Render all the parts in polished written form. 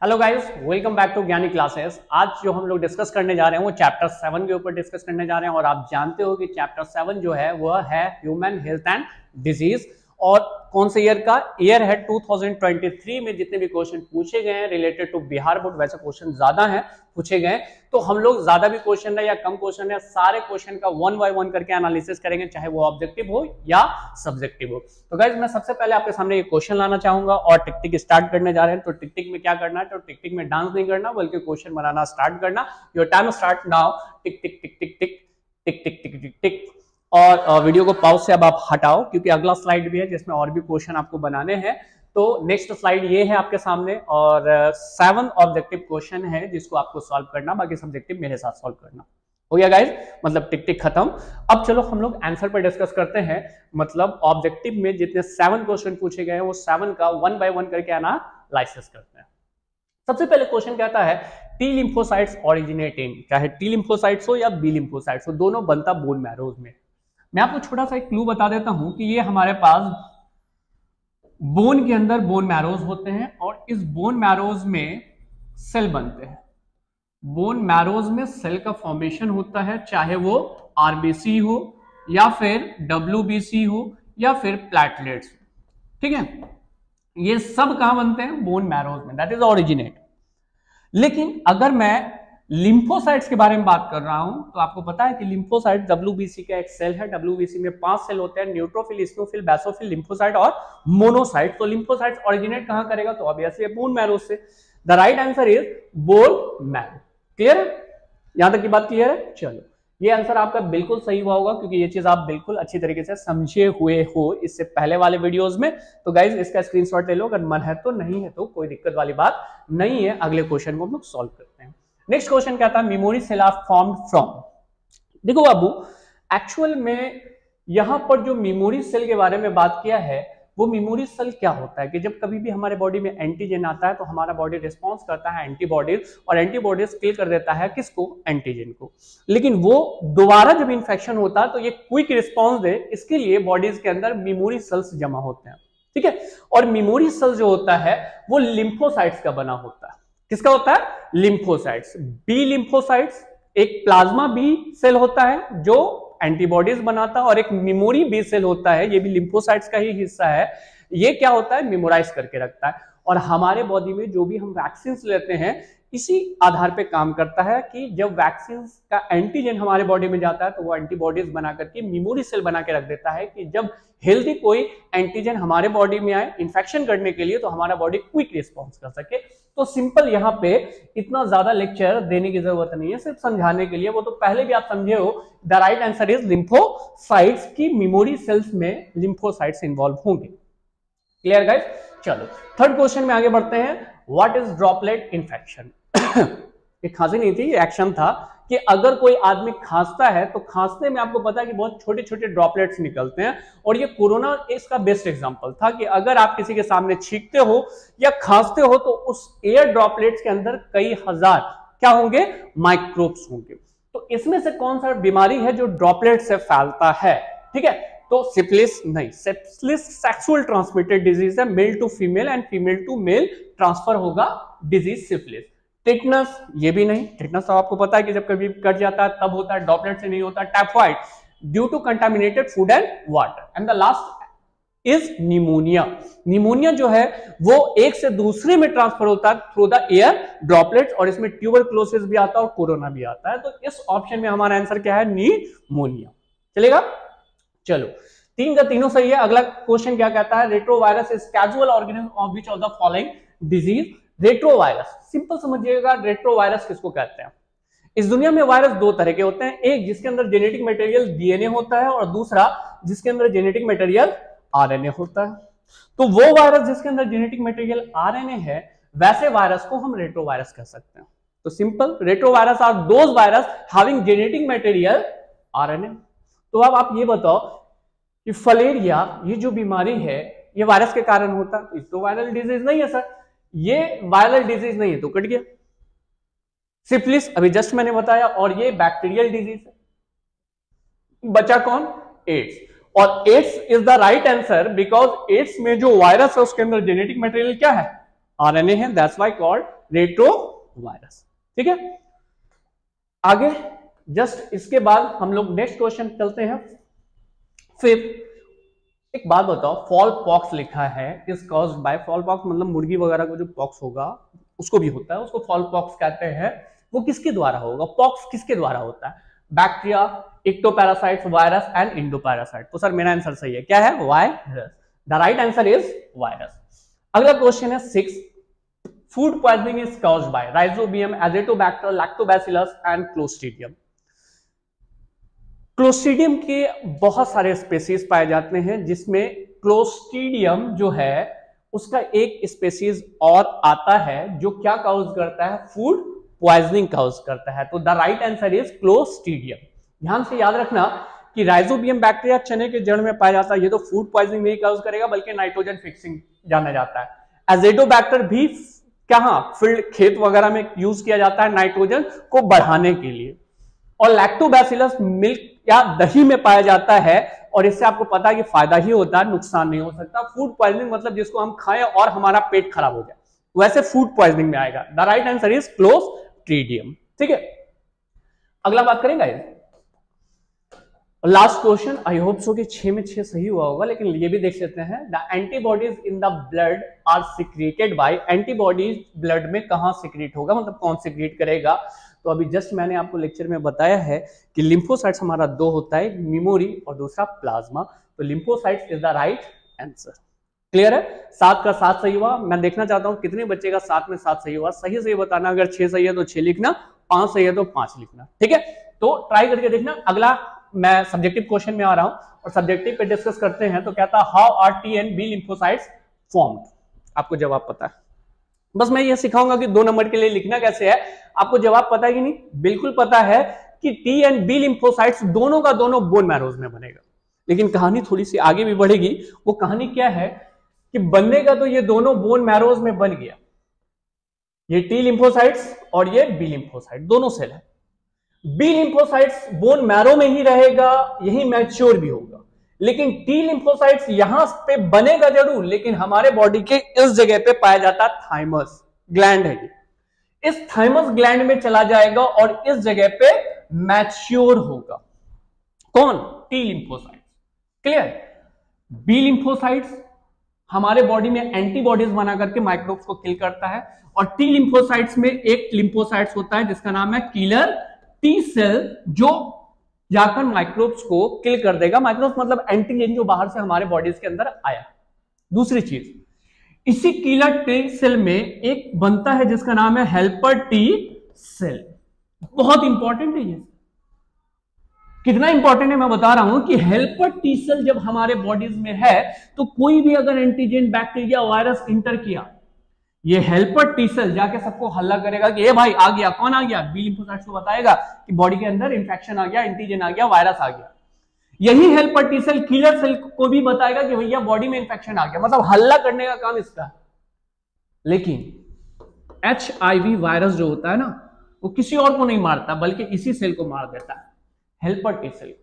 Hello guys, welcome back to Gyani classes. आज जो हम लोग डिस्कस करने जा रहे हैं वो चैप्टर 7 के ऊपर डिस्कस करने जा रहे हैं। और आप जानते हो कि चैप्टर 7 जो है वह है ह्यूमन हेल्थ एंड डिजीज। और कौन से ईयर का ईयर है? 2023 में जितने भी क्वेश्चन पूछे गए हैं रिलेटेड टू बिहार बोर्ड, वैसे क्वेश्चन ज्यादा हैं पूछे गए, तो हम लोग ज्यादा भी क्वेश्चन है या कम क्वेश्चन है, सारे क्वेश्चन का वन बाय वन करके एनालिसिस करेंगे, चाहे वो ऑब्जेक्टिव हो या सब्जेक्टिव हो। तो गाइस, मैं सबसे पहले आपके सामने ये क्वेश्चन लाना चाहूंगा और टिक टिक स्टार्ट करने जा रहे हैं। तो टिक टिक में क्या करना है? तो टिक टिक में डांस नहीं करना बल्कि क्वेश्चन बनाना स्टार्ट करना। Your time start now. Tick tick tick tick tick tick tick tick tick tick. और वीडियो को पॉज से अब आप हटाओ क्योंकि अगला स्लाइड भी है जिसमें और भी क्वेश्चन आपको बनाने हैं। तो नेक्स्ट स्लाइड ये है आपके सामने और 7 ऑब्जेक्टिव क्वेश्चन है जिसको आपको सॉल्व करना, बाकी सब्जेक्टिव मेरे साथ सॉल्व करना। हो गया गाइस? मतलब टिक टिक खत्म। अब चलो हम लोग आंसर पर डिस्कस करते हैं। मतलब ऑब्जेक्टिव में जितने 7 क्वेश्चन पूछे गए हैं वो 7 का वन बाय वन करके एनालाइसिस करते हैं। सबसे पहले क्वेश्चन कहता है टी लिम्फोसाइट्स ओरिजिनेट इन, चाहे टी लिम्फोसाइट्स हो या बी लिम्फोसाइट्स हो, दोनों बनता बोन मैरोज में। मैं आपको छोटा सा एक क्लू बता देता हूं कि ये हमारे पास बोन के अंदर बोन मैरोज होते हैं और इस बोन मैरोज में सेल बनते हैं। बोन मैरोज में सेल का फॉर्मेशन होता है, चाहे वो आरबीसी हो या फिर डब्ल्यूबीसी हो या फिर प्लेटलेट्स। ठीक है, ये सब कहां बनते हैं? बोन मैरोज में, दैट इज ओरिजिनेट। लेकिन अगर मैं लिम्फोसाइट्स के बारे में बात कर रहा हूं तो आपको पता है कि लिम्फोसाइट डब्ल्यूबीसी का एक सेल है। डब्ल्यूबीसी में 5 सेल होते हैं, न्यूट्रोफिल, इस्नोफिल, बेसोफिल, लिम्फोसाइट और मोनोसाइट। तो लिम्फोसाइट ओरिजिनेट कहां करेगा? तो ऑब्वियसली बोन मैरो से। The right answer is bone marrow. Clear है? यहां तक की बात क्लियर है? चलो, ये आंसर आपका बिल्कुल सही हुआ होगा क्योंकि ये चीज आप बिल्कुल अच्छी तरीके से समझे हुए हो इससे पहले वाले वीडियोस में। तो गाइज इसका स्क्रीनशॉट ले लो, अगर मन है तो, नहीं है तो कोई दिक्कत वाली बात नहीं है। अगले क्वेश्चन को हम लोग सॉल्व करते हैं। नेक्स्ट क्वेश्चन कहता है memory cell are formed from. देखो बाबू, एक्चुअल में यहां पर जो मेमोरी सेल के बारे में बात किया है वो मेमोरी सेल क्या होता है कि जब कभी भी हमारे बॉडी में एंटीजन आता है तो हमारा बॉडी रिस्पॉन्स करता है एंटीबॉडीज, और एंटीबॉडीज किल कर देता है किसको? एंटीजन को। लेकिन वो दोबारा जब इंफेक्शन होता है तो ये क्विक रिस्पॉन्स दे, इसके लिए बॉडीज के अंदर मेमोरी सेल्स जमा होते हैं। ठीक है, और मेमोरी सेल जो होता है वो लिम्फोसाइट्स का बना होता है। किसका होता है? लिम्फोसाइट्स। बी लिम्फोसाइट्स, एक प्लाज्मा बी सेल होता है जो एंटीबॉडीज बनाता है, और एक मेमोरी बी सेल होता है, ये भी लिम्फोसाइट्स का ही हिस्सा है। ये क्या होता है? मेमोराइज करके रखता है। और हमारे बॉडी में जो भी हम वैक्सीन लेते हैं इसी आधार पे काम करता है कि जब वैक्सीन का एंटीजन हमारे बॉडी में जाता है तो वो एंटीबॉडीज बना करके मेमोरी सेल बना के रख देता है कि जब हेल्दी कोई एंटीजन हमारे बॉडी में आए इन्फेक्शन करने के लिए तो हमारा बॉडी क्विक रिस्पॉन्स कर सके। तो सिंपल, यहाँ पे इतना ज्यादा लेक्चर देने की जरूरत नहीं है, सिर्फ समझाने के लिए। वो तो पहले भी आप समझे हो। The right answer is lymphocytes की मेमोरी सेल्स में लिम्फोसाइट्स इन्वॉल्व होंगे। Clear guys? चलो थर्ड क्वेश्चन में आगे बढ़ते हैं। What is droplet infection? ये खांसी नहीं थी, ये एक्शन था कि अगर कोई आदमी खांसता है तो खांसने में आपको पता है कि बहुत छोटे छोटे ड्रॉपलेट्स निकलते हैं, और ये कोरोना इसका बेस्ट एग्जांपल था कि अगर आप किसी के सामने छींकते हो या खांसते हो तो उस एयर ड्रॉपलेट्स के अंदर कई हजार क्या होंगे? माइक्रोब्स होंगे। तो इसमें से कौन सा बीमारी है जो ड्रॉपलेट से फैलता है? ठीक है, तो सिफिलिस नहीं। सिफिलिस सेक्सुअल ट्रांसमिटेड डिजीज है, male to female and female to male transfer होगा डिजीज सिफिलिस। टिटनस, ये भी नहीं। टिटनस तो आपको पता है कि जब कभी कट जाता है तब होता है, ड्रॉपलेट से नहीं होता। Typhoid due to contaminated food and water. And the last is pneumonia. Pneumonia जो है वो एक से दूसरे में ट्रांसफर होता है थ्रू द एयर ड्रॉपलेट्स, और इसमें ट्यूबरक्लोसिस भी आता है और कोरोना भी आता है। तो इस ऑप्शन में हमारा आंसर क्या है? निमोनिया। चलेगा? चलो, 3 का तीनों सही है। अगला क्वेश्चन क्या कहता है? Retrovirus is casual organism of which of the following disease? Retrovirus, simple समझिएगा, रेट्रोवायरस किसको कहते हैं? इस दुनिया में वायरस 2 तरह के होते हैं, एक जिसके अंदर जेनेटिक मटेरियल डीएनए होता है और दूसरा जिसके अंदर जेनेटिक मटेरियल आरएनए होता है। तो वो वायरस जिसके अंदर जेनेटिक मटेरियल आरएनए है वैसे वायरस को हम रेट्रोवायरस कह सकते हैं। तो simple, retrovirus are those virus having genetic material RNA. तो अब आप ये बताओ कि फलेरिया ये जो बीमारी है ये वायरस के कारण होता है? तो वायरल डिजीज नहीं है सर, ये वायरल डिजीज नहीं है, तो कट गया। सिफिलिस अभी जस्ट मैंने बताया, और ये बैक्टीरियल डिजीज है। बचा कौन? एड्स। और AIDS is the right answer because AIDS में जो वायरस है उसके अंदर जेनेटिक मटेरियल क्या है? आरएनए है, दैट्स व्हाई कॉल्ड रेट्रोवायरस। ठीक है, आगे जस्ट इसके बाद हम लोग नेक्स्ट क्वेश्चन चलते हैं। फिफ्थ, एक बात बताओ, फॉल पॉक्स लिखा है is caused bye, fall pox मतलब मुर्गी वगैरह को जो पॉक्स होगा उसको भी होता है, उसको फॉल पॉक्स कहते हैं। वो किसके द्वारा होगा? पॉक्स किसके द्वारा होता है? Bacteria, ectoparasites, virus and endoparasite. तो सर मेरा आंसर सही है, क्या है? Virus. The right answer is virus. अगला क्वेश्चन है 6, food poisoning is caused by rhizobium, azotobacter, lactobacillus and clostridium. Clostridium के बहुत सारे स्पेसीज पाए जाते हैं, जिसमें क्लोस्ट्रीडियम जो है उसका एक स्पेसीज और आता है जो क्या काउज करता है? फूड पॉइजनिंग काउज करता है। तो the right answer is clostridium. ध्यान से याद रखना कि राइजोबियम बैक्टीरिया चने के जड़ में पाया जाता है, ये तो फूड पॉइजनिंग नहीं काउज करेगा बल्कि नाइट्रोजन फिक्सिंग जाना जाता है। एजिटोबैक्टर भी कहां? फील्ड, खेत वगैरह में यूज किया जाता है नाइट्रोजन को बढ़ाने के लिए। और लैक्टोबैसिलस मिल्क या दही में पाया जाता है, और इससे आपको पता है कि फायदा ही होता है, नुकसान नहीं हो सकता। फूड पॉइजनिंग मतलब जिसको हम खाएं और हमारा पेट खराब हो जाए, वैसे फूड पॉइजनिंग में आएगा। The right answer is clostridium. ठीक है, अगला बात करेंगे। Last question, I hope so कि 6 में 6 सही हुआ होगा, लेकिन ये भी देख लेते हैं। The antibodies in the blood are secreted by, antibodies blood में कहां सिक्रेट होगा, मतलब कौन सिक्रेट करेगा? तो अभी जस्ट मैंने आपको लेक्चर में बताया है कि लिम्फोसाइट्स हमारा 2 होता है, मेमोरी और दूसरा प्लाज्मा। तो lymphocytes is the right answer. Clear है? 7 का 7 सही हुआ। मैं देखना चाहता हूं कितने बच्चे का 7 में 7 सही हुआ। सही सही बताना, अगर 6 सही है तो 6 लिखना, 5 सही है तो 5 लिखना। ठीक है, तो ट्राई करके देखना। अगला मैं सब्जेक्टिव क्वेश्चन में आ रहा हूं और सब्जेक्टिव पे डिस्कस करते हैं। तो कहता how are T and B lymphocytes formed. आपको जवाब पता है, बस मैं ये सिखाऊंगा कि 2 नंबर के लिए लिखना कैसे है। आपको जवाब पता है कि नहीं? बिल्कुल पता है कि टी एंड बी लिम्फोसाइट्स दोनों का दोनों बोन मैरोज में बनेगा, लेकिन कहानी थोड़ी सी आगे भी बढ़ेगी। वो कहानी क्या है कि बनने का तो ये दोनों बोन मैरोज में बन गया, ये टी लिम्फोसाइट्स और ये बी लिम्फोसाइट, दोनों सेल है। बी लिम्फोसाइट्स बोन मैरो में ही रहेगा, यही मैच्योर भी होगा, लेकिन टी लिम्फोसाइट्स यहां पे बनेगा जरूर, लेकिन हमारे बॉडी के इस जगह पे पाया जाता है थाइमस ग्लैंड है। इस थाइमस ग्लैंड में चला जाएगा और इस जगह पे मैच्योर होगा। कौन? T lymphocytes. Clear? B lymphocytes हमारे बॉडी में एंटीबॉडीज बना करके माइक्रोब्स को किल करता है, और टी लिम्फोसाइट्स में एक लिम्फोसाइट्स होता है जिसका नाम है किलर टी सेल, जो जाकर माइक्रोब्स को किल कर देगा। माइक्रोब्स मतलब एंटीजन जो बाहर से हमारे बॉडीज के अंदर आया। दूसरी चीज, इसी किलर टी सेल में एक बनता है जिसका नाम है हेल्पर टी सेल। बहुत इंपॉर्टेंट है ये। कितना इंपॉर्टेंट है मैं बता रहा हूं कि हेल्पर टी सेल जब हमारे बॉडीज में है तो कोई भी अगर एंटीजन, बैक्टीरिया, वायरस इंटर किया, ये हेल्पर टी सेल जाके सबको हल्ला करेगा कि ए भाई आ गया। कौन आ गया? बी लिम्फोसाइट्स को बताएगा कि बॉडी के अंदर इंफेक्शन आ गया, एंटीजन आ गया, वायरस आ गया। यही helper T cell killer cell को भी बताएगा कि भैया बॉडी में इंफेक्शन आ गया, मतलब हल्ला करने का काम इसका है। लेकिन HIV वायरस जो होता है ना, वो किसी और को नहीं मारता बल्कि इसी सेल को मार देता है, हेल्पर टी सेल।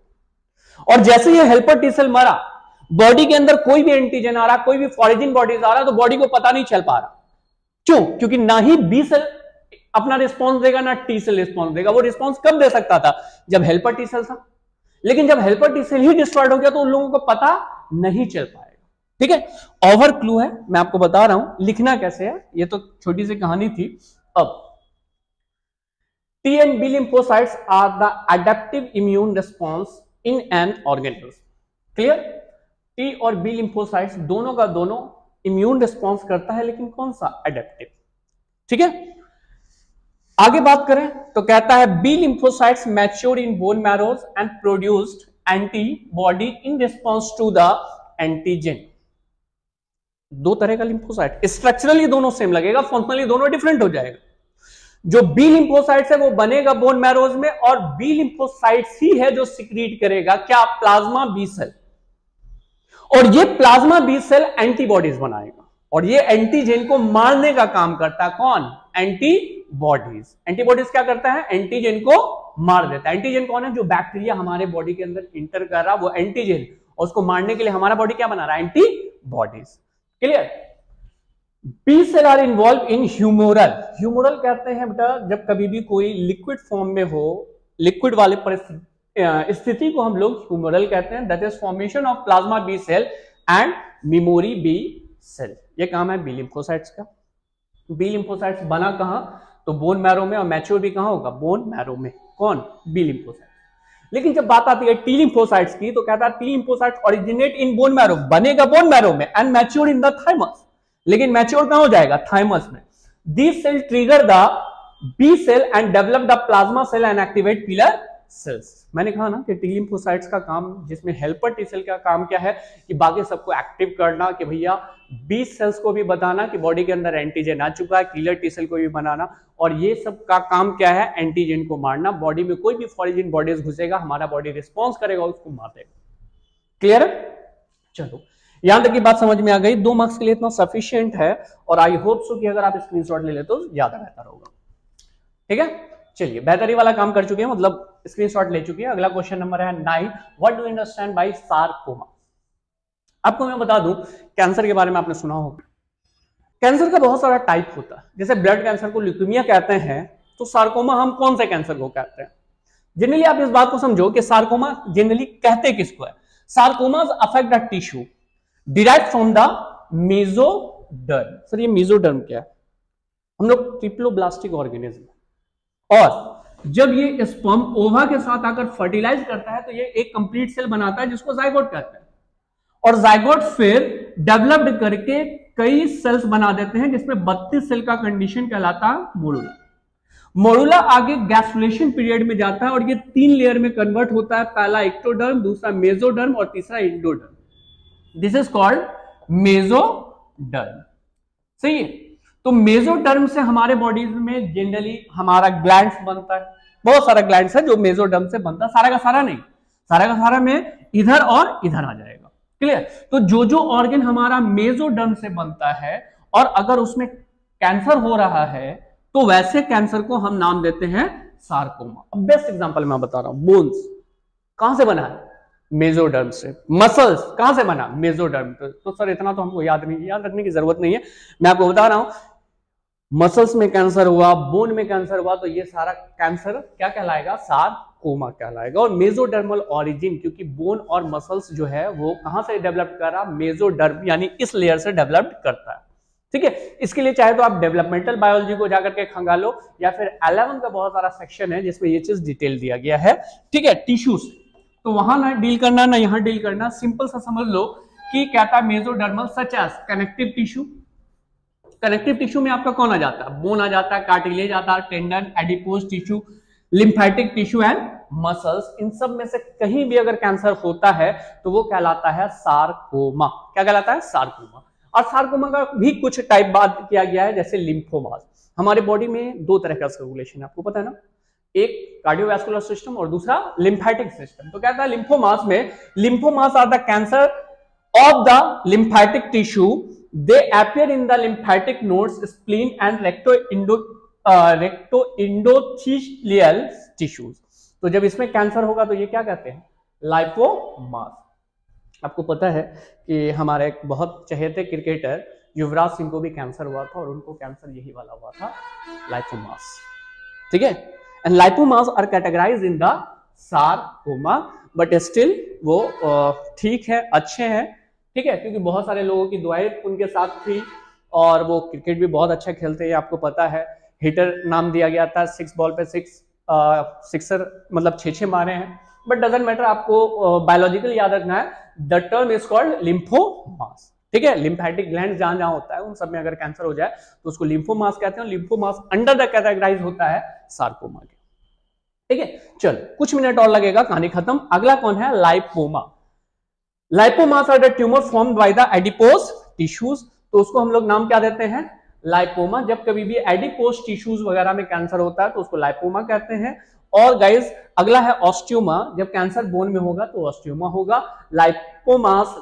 और जैसे ये हेल्पर टी सेल मरा, बॉडी के अंदर कोई भी एंटीजन आ रहा, कोई भी फॉरेन बॉडीज आ रहा, तो बॉडी को पता नहीं चल पा रहा। क्यों? क्योंकि ना ही बी सेल अपना रिस्पॉन्स देगा ना टी सेल रिस्पॉन्स देगा। वो रिस्पॉन्स कब दे सकता था? जब हेल्पर टी सेल था। लेकिन जब हेल्पर टी सेल ही डिस्ट्रॉयड हो गया तो उन लोगों को पता नहीं चल पाएगा। ठीक है, ओवर क्लू है, मैं आपको बता रहा हूं लिखना कैसे है। ये तो छोटी सी कहानी थी। अब T and B lymphocytes are the adaptive immune response in an organism. Clear? T और बी लिम्फोसाइट्स दोनों का दोनों इम्यून रिस्पॉन्स करता है, लेकिन कौन सा? एडेप्टिव। ठीक है, आगे बात करें तो कहता है B lymphocytes mature in bone marrows and produced antibody in response to the antigen. 2 तरह का लिम्फोसाइट, स्ट्रक्चरली दोनों सेम लगेगा, फंक्शनली दोनों डिफरेंट हो जाएगा। जो बी लिम्फोसाइट्स है वो बनेगा बोन मैरोज में, और बी लिम्फोसाइट्स ही है जो सिक्रीट करेगा क्या? Plasma B cell. और ये प्लाज्मा बी सेल एंटीबॉडीज बनाएगा, और ये एंटीजन को मारने का काम करता है। कौन? एंटीबॉडीज। एंटीबॉडीज क्या करता है? एंटीजन को मार देता है। एंटीजन कौन है? जो बैक्टीरिया हमारे बॉडी के अंदर इंटर कर रहा, वो एंटीजन, और उसको मारने के लिए हमारा बॉडी क्या बना रहा है? Antibodies. Clear? B cell are involve in humoral. Humoral कहते हैं बेटा जब कभी भी कोई लिक्विड फॉर्म में हो, लिक्विड वाले स्थिति को हम लोग ह्यूमोरल कहते हैं। That is formation of plasma B cell and memory B cell. ये काम है बी लिम्फोसाइट्स का। बी लिम्फोसाइट्स बना कहां? तो बोन मैरो में, और मैच्योर भी कहां होगा? बोन मैरो में। कौन? B lymphocytes. लेकिन जब बात आती है टी लिम्फोसाइट्स की तो कहता है T lymphocytes originate in bone marrow, बनेगा बोन मैरो में, and mature in the thymus. लेकिन मैच्योर कहां हो जाएगा? थाइमस में। This cell trigger the B cell and develop the plasma cell and activate pillar cells. मैंने कहा ना कि टी लिम्फोसाइट्स का काम, जिसमें हेल्पर टी सेल का काम क्या है कि बाकी सबको एक्टिव करना, कि भैया बी सेल्स को भी बताना कि बॉडी के अंदर एंटीजन आ चुका है, किलर टी सेल को भी बनाना, और ये सब का काम क्या है? एंटीजन को मारना। बॉडी में कोई भी फॉरेन बॉडीज घुसेगा, हमारा बॉडी रिस्पॉन्स करेगा, उसको मार देगा। क्लियर है? चलो यहां तक की बात समझ में आ गई। 2 मार्क्स के लिए इतना सफिशिएंट है, और आई होप सो कि अगर आप स्क्रीनशॉट ले ले तो ज्यादा बेहतर होगा। ठीक है, चलिए बेहतरी वाला काम कर चुके हैं, मतलब स्क्रीनशॉट ले चुके हैं। अगला क्वेश्चन नंबर है 9। What do you understand by sarcoma? आपको मैं बता दूं, कैंसर के बारे में आपने सुना होगा। कैंसर का बहुत सारा टाइप होता है। जैसे ब्लड कैंसर को ल्यूकेमिया कहते हैं, तो सार्कोमा हम कौन से कैंसर को कहते हैं? जनरली आप इस बात को समझो कि सार्कोमा जनरली कहते किसको है? Sarcomas affect the tissue derived from the mesoderm. Sir ये मेसोडर्म क्या है? हम लोग ट्रिप्लोब्लास्टिक ऑर्गेनिज्म, और जब ये स्पर्म ओवा के साथ आकर फर्टिलाइज करता है तो ये एक कंप्लीट सेल बनाता है जिसको जाइगोट कहते हैं, और जाइगोट फिर डेवलप्ड करके कई सेल्स बना देते हैं जिसमें 32 सेल का कंडीशन कहलाता है मोडुला। मोडुला आगे गैस्ट्रुलेशन पीरियड में जाता है और ये 3 लेयर में कन्वर्ट होता है। पहला एक्टोडर्म, दूसरा मेसोडर्म और तीसरा endoderm. This is called mesoderm. सही है? तो मेसोडर्म से हमारे बॉडीज में जनरली हमारा ग्लैंड्स बनता है। बहुत सारा ग्लैंड्स है जो मेसोडर्म से बनता है, सारा का सारा नहीं, सारा का सारा में इधर और इधर आ जाएगा। क्लियर? तो जो जो ऑर्गन हमारा मेसोडर्म से बनता है, और अगर उसमें कैंसर हो रहा है तो वैसे कैंसर को हम नाम देते हैं सार्कोमा। अब बेस्ट एग्जांपल मैं बता रहा हूं। बोन्स कहां से बना है? मेसोडर्म से। मसल्स कहां से बना? मेसोडर्म। तो सर इतना तो हमको याद रखने की जरूरत नहीं है, मैं आपको बता रहा हूं। मसल्स में कैंसर हुआ, बोन में कैंसर हुआ, तो ये सारा कैंसर क्या कहलाएगा? सार्कोमा कहलाएगा। और मेसोडर्मल ऑरिजिन, क्योंकि बोन और मसल्स जो है वो कहां से डेवलप कर रहा? मेसोडर्म, यानी इस लेयर से डेवलप करता है। ठीक है, इसके लिए चाहे तो आप डेवलपमेंटल बायोलॉजी को जाकर के खंगालो, या फिर 11 का बहुत सारा सेक्शन है जिसमें ये चीज डिटेल दिया गया है। ठीक है, टिश्यूज, तो वहां ना डील करना ना यहां डील करना। सिंपल सा समझ लो कि कहता mesodermal such as connective tissue. Connective tissue में आपका कौन आ जाता है? बोन आ जाता है, कार्टिलेज आता है, tendon, adipose tissue, lymphatic tissue and muscles. इन सब में से कहीं भी अगर कैंसर होता है तो वो कहलाता है सार्कोमा। क्या कहलाता है? सार्कोमा। और सार्कोमा का भी कुछ टाइप बात किया गया है, जैसे लिम्फोमास। हमारे बॉडी में 2 तरह का सर्कुलेशन है, आपको पता है ना? एक कार्डियोवैस्कुलर सिस्टम और दूसरा लिम्फेटिक सिस्टम। तो कहता है लिम्फोमास में, lymphomas are the cancer of the lymphatic tissue. They appear in the lymphatic nodes, spleen and rectoendothelial tissues. तो जब इसमें कैंसर होगा तो ये क्या कहते हैं? लाइपोमास। आपको पता है कि हमारे एक बहुत चहेते क्रिकेटर युवराज सिंह को भी कैंसर हुआ था, और उनको कैंसर यही वाला हुआ था, लाइपोमास। ठीक है, and lipomas are categorized in the sarcoma, but still वो ठीक है, अच्छे हैं। ठीक है, क्योंकि बहुत सारे लोगों की दुआएं उनके साथ थी, और वो क्रिकेट भी बहुत अच्छा खेलते हैं, आपको पता है। हिटर नाम दिया गया था, 6 बॉल पे 6 सिक्सर, मतलब 6 मारे हैं। बट डजंट मैटर, आपको बायोलॉजिकल याद रखना है। The term is called lymphomas. ठीक है, लिम्फेटिक ग्लैंड जहां जहां होता है उन सब में अगर कैंसर हो जाए तो उसको लिम्फोमास कहते हैं। लिम्फोमास अंडर द कैटेगराइज होता है सार्कोमा के। ठीक है, चलो कुछ मिनट और लगेगा, कहानी खत्म। अगला कौन है? Lipoma. Lipomas are the tumour formed by the adipose tissues. तो उसको हम लोग नाम क्या देते हैं? लाइपोमा। जब कभी भी एडिपोज टिश्यूज वगैरह में कैंसर होता है तो उसको लाइपोमा कहते हैं। और गाइस अगला है ऑस्टियोमा। जब कैंसर बोन में होगा तो ऑस्टियोमा होगा। Lipomas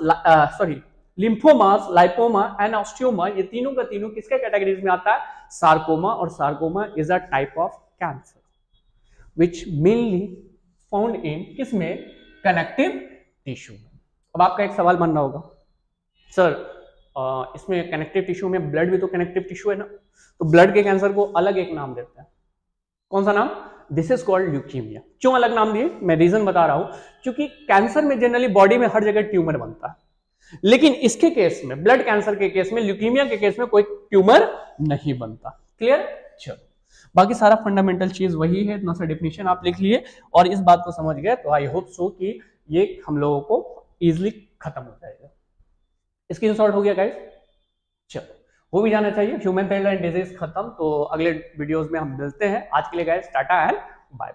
lymphomas, lipoma and osteoma, ये तीनों का तीनों किसके कैटेगरीज में आता है? सार्कोमा। और sarcoma is a type of cancer which mainly found in किसमें? Connective tissue. अब आपका एक सवाल बन रहा होगा, सर इसमें कनेक्टिव टिश्यू में ब्लड भी तो कनेक्टिव टिश्यू है ना, तो ब्लड के कैंसर को अलग एक नाम देते हैं। कौन सा नाम? This is called leukaemia. क्यों अलग नाम दिए? मैं रीजन बता रहा हूं, क्योंकि कैंसर में जनरली बॉडी में हर जगह ट्यूमर बनता है, लेकिन इसके केस में, ब्लड कैंसर के केस में, ल्यूकीमिया के केस में कोई ट्यूमर नहीं बनता। क्लियर? चलो, बाकी सारा फंडामेंटल चीज वही है, इतना सा डेफिनेशन आप लिख लिए और इस बात को समझ गए तो आई होप सो कि ये हम लोगों को इजिली खत्म हो जाएगा। इसकी शॉर्ट हो गया गाइस? चलो, वो भी जाना चाहिए। ह्यूमन हेल्थ एंड डिजीज खत्म, तो अगले वीडियोस में हम मिलते हैं। आज के लिए गाइस टाटा एंड बाय।